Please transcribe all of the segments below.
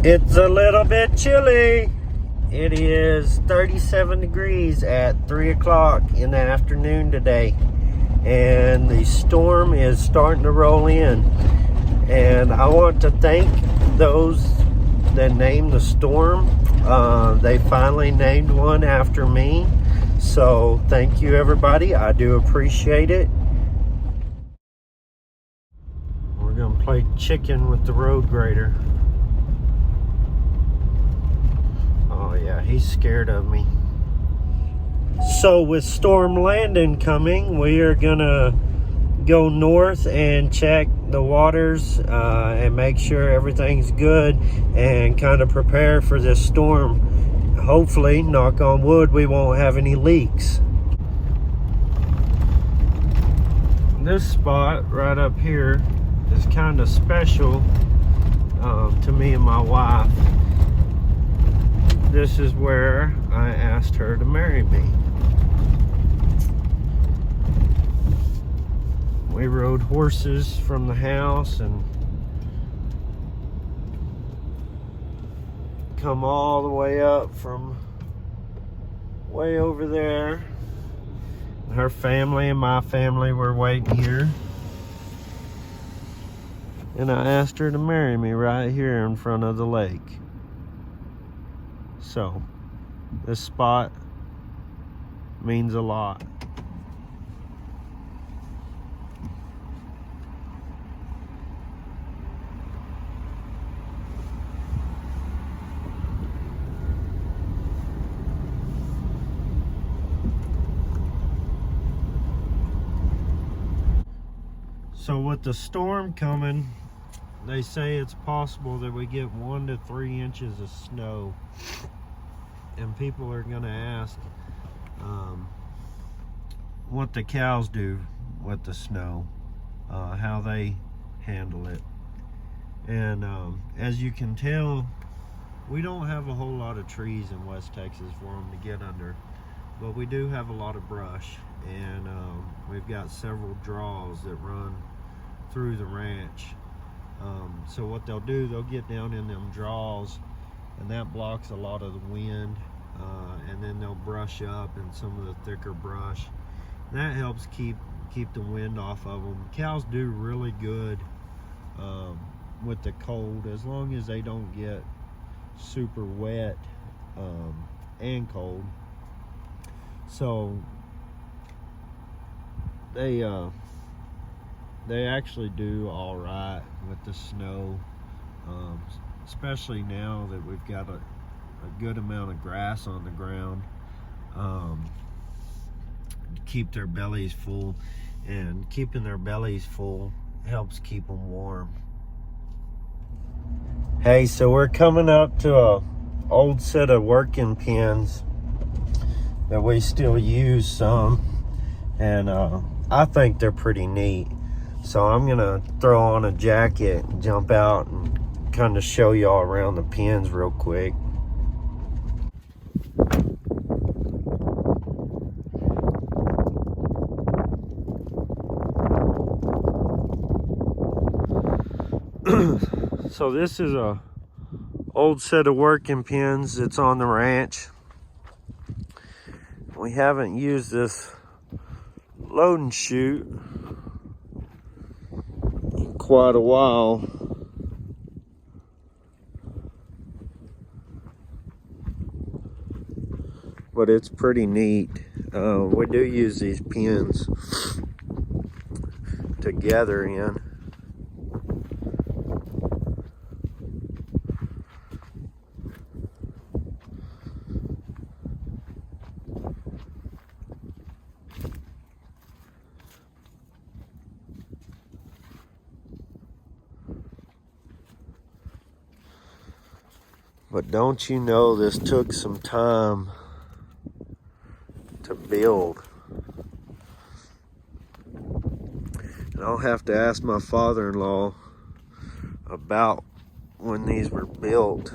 It's a little bit chilly. It is 37 degrees at 3 o'clock in the afternoon today. And the storm is starting to roll in. And I want to thank those that named the storm. They finally named one after me. So thank you, everybody. I do appreciate it. We're going to play chicken with the road grader. Oh yeah, he's scared of me. So with Storm Landon coming, we are gonna go north and check the waters and make sure everything's good and kind of prepare for this storm. Hopefully, knock on wood, we won't have any leaks. This spot right up here is kind of special to me and my wife. This is where I asked her to marry me. We rode horses from the house and come all the way up from way over there. Her family and my family were waiting here. And I asked her to marry me right here in front of the lake. So, this spot means a lot. So with the storm coming, they say it's possible that we get 1 to 3 inches of snow. And people are gonna ask what the cows do with the snow, how they handle it. And as you can tell, we don't have a whole lot of trees in West Texas for them to get under, but we do have a lot of brush, and we've got several troughs that run through the ranch. So what they'll do, they'll get down in them troughs, and that blocks a lot of the wind, and then they'll brush up in some of the thicker brush. That helps keep the wind off of them. Cows do really good with the cold, as long as they don't get super wet and cold. So they actually do all right with the snow, especially now that we've got a good amount of grass on the ground. Keep their bellies full, and keeping their bellies full helps keep them warm. Hey, so we're coming up to a old set of working pins that we still use some, and I think they're pretty neat. So I'm gonna throw on a jacket and jump out and kind of show y'all around the pins real quick. So this is a old set of working pins that's on the ranch. We haven't used this load and shoot in quite a while. But it's pretty neat. We do use these pins to gather in. But don't you know, this took some time to build. And I'll have to ask my father-in-law about when these were built.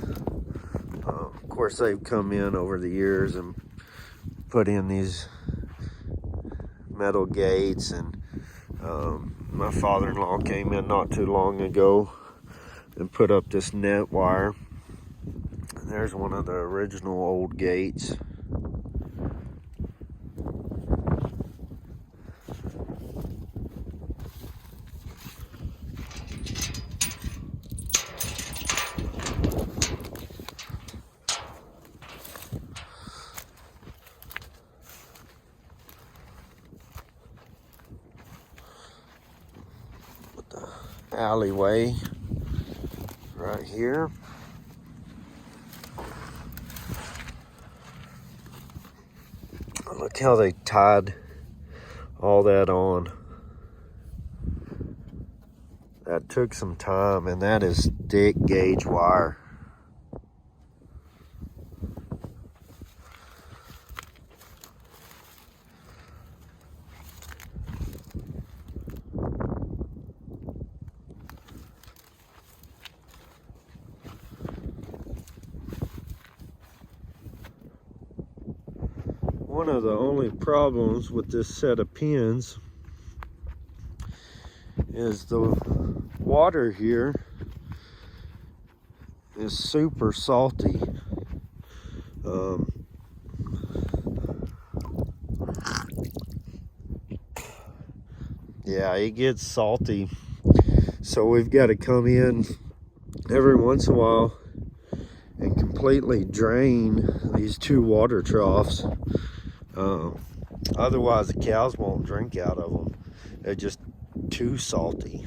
Of course, they've come in over the years and put in these metal gates, and my father-in-law came in not too long ago and put up this net wire. There's one of the original old gates. Alleyway right here. Look how they tied all that on. That took some time, and that is thick gauge wire. One of the only problems with this set of pins is the water here is super salty. Yeah, it gets salty, so we've got to come in every once in a while and completely drain these two water troughs. Otherwise the cows won't drink out of them. They're just too salty.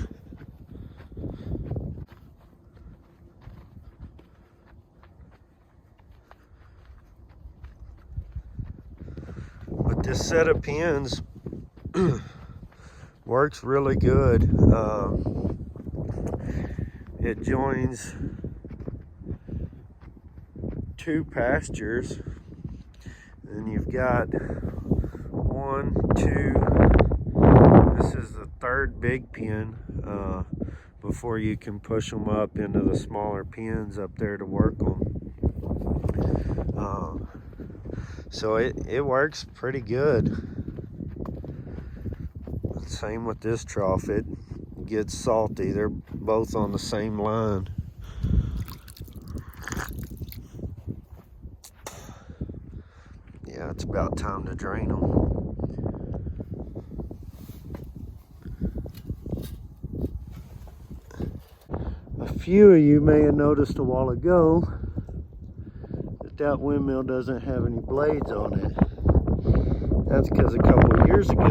But this set of pins works really good. It joins two pastures, and you've got 1, 2. This is the third big pin before you can push them up into the smaller pins up there to work them. So it works pretty good. Same with this trough, it gets salty. They're both on the same line. Yeah, it's about time to drain them. A few of you may have noticed a while ago that windmill doesn't have any blades on it. That's because a couple of years ago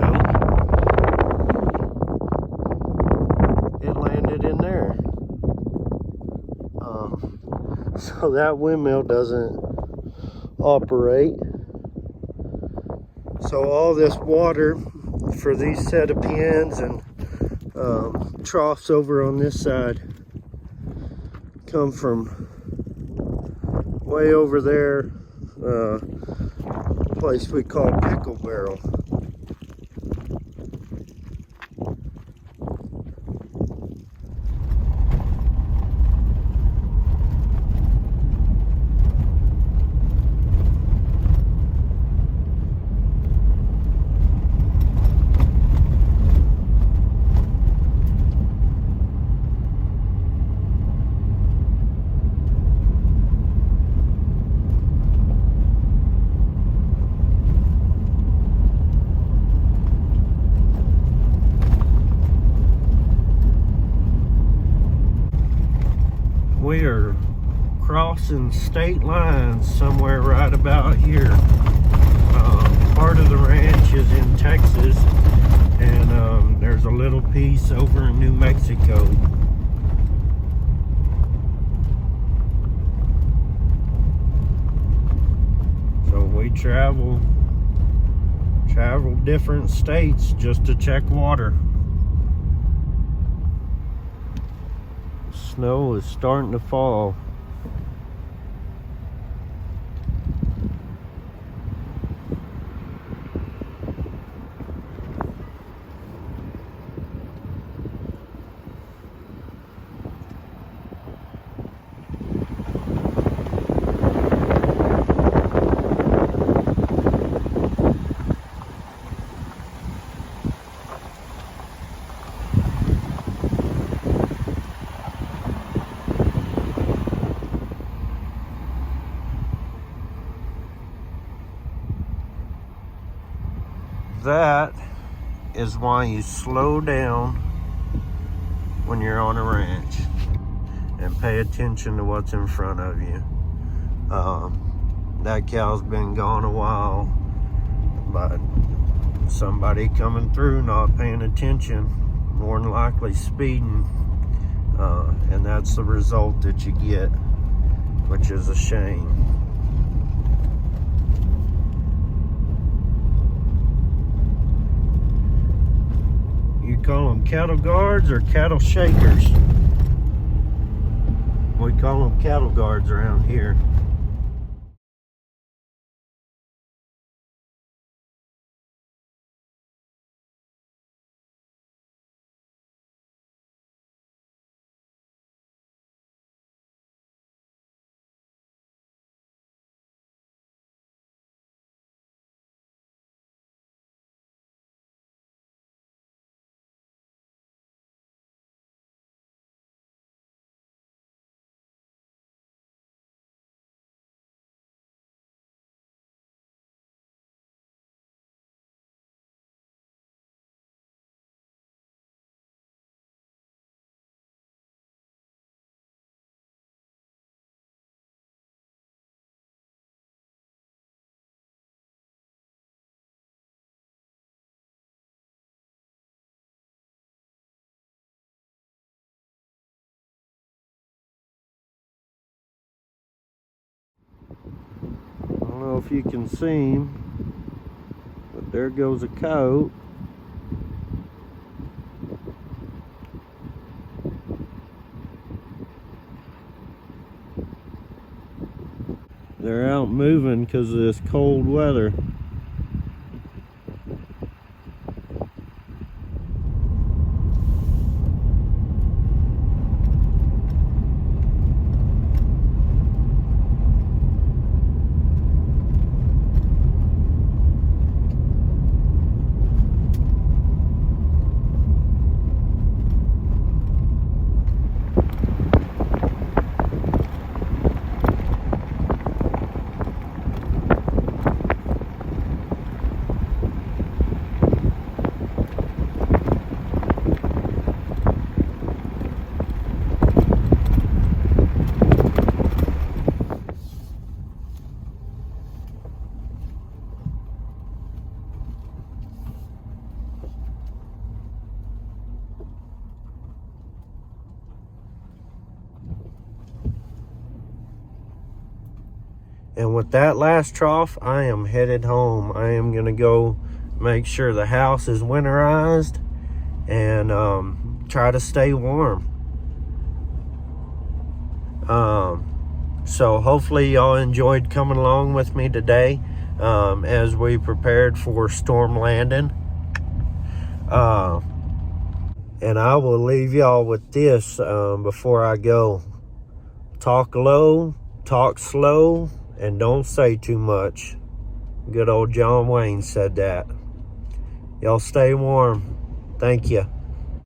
it landed in there. So that windmill doesn't operate. So all this water for these set of pins and troughs over on this side come from way over there, place we call Pickle Barrel. We are crossing state lines somewhere right about here. Part of the ranch is in Texas, and there's a little piece over in New Mexico. So we travel different states just to check water. Snow is starting to fall. that is why you slow down when you're on a ranch and pay attention to what's in front of you. That cow's been gone a while, but somebody coming through not paying attention, more than likely speeding, and that's the result that you get, which is a shame. You call them cattle guards or cattle shakers? We call them cattle guards around here. I don't know if you can see him, but there goes a coat. They're out moving because of this cold weather. And with that last trough, I am headed home. I am gonna go make sure the house is winterized and try to stay warm. So hopefully y'all enjoyed coming along with me today as we prepared for Storm Landon. And I will leave y'all with this before I go. Talk low, talk slow, and don't say too much. Good old John Wayne said that. Y'all stay warm. Thank you.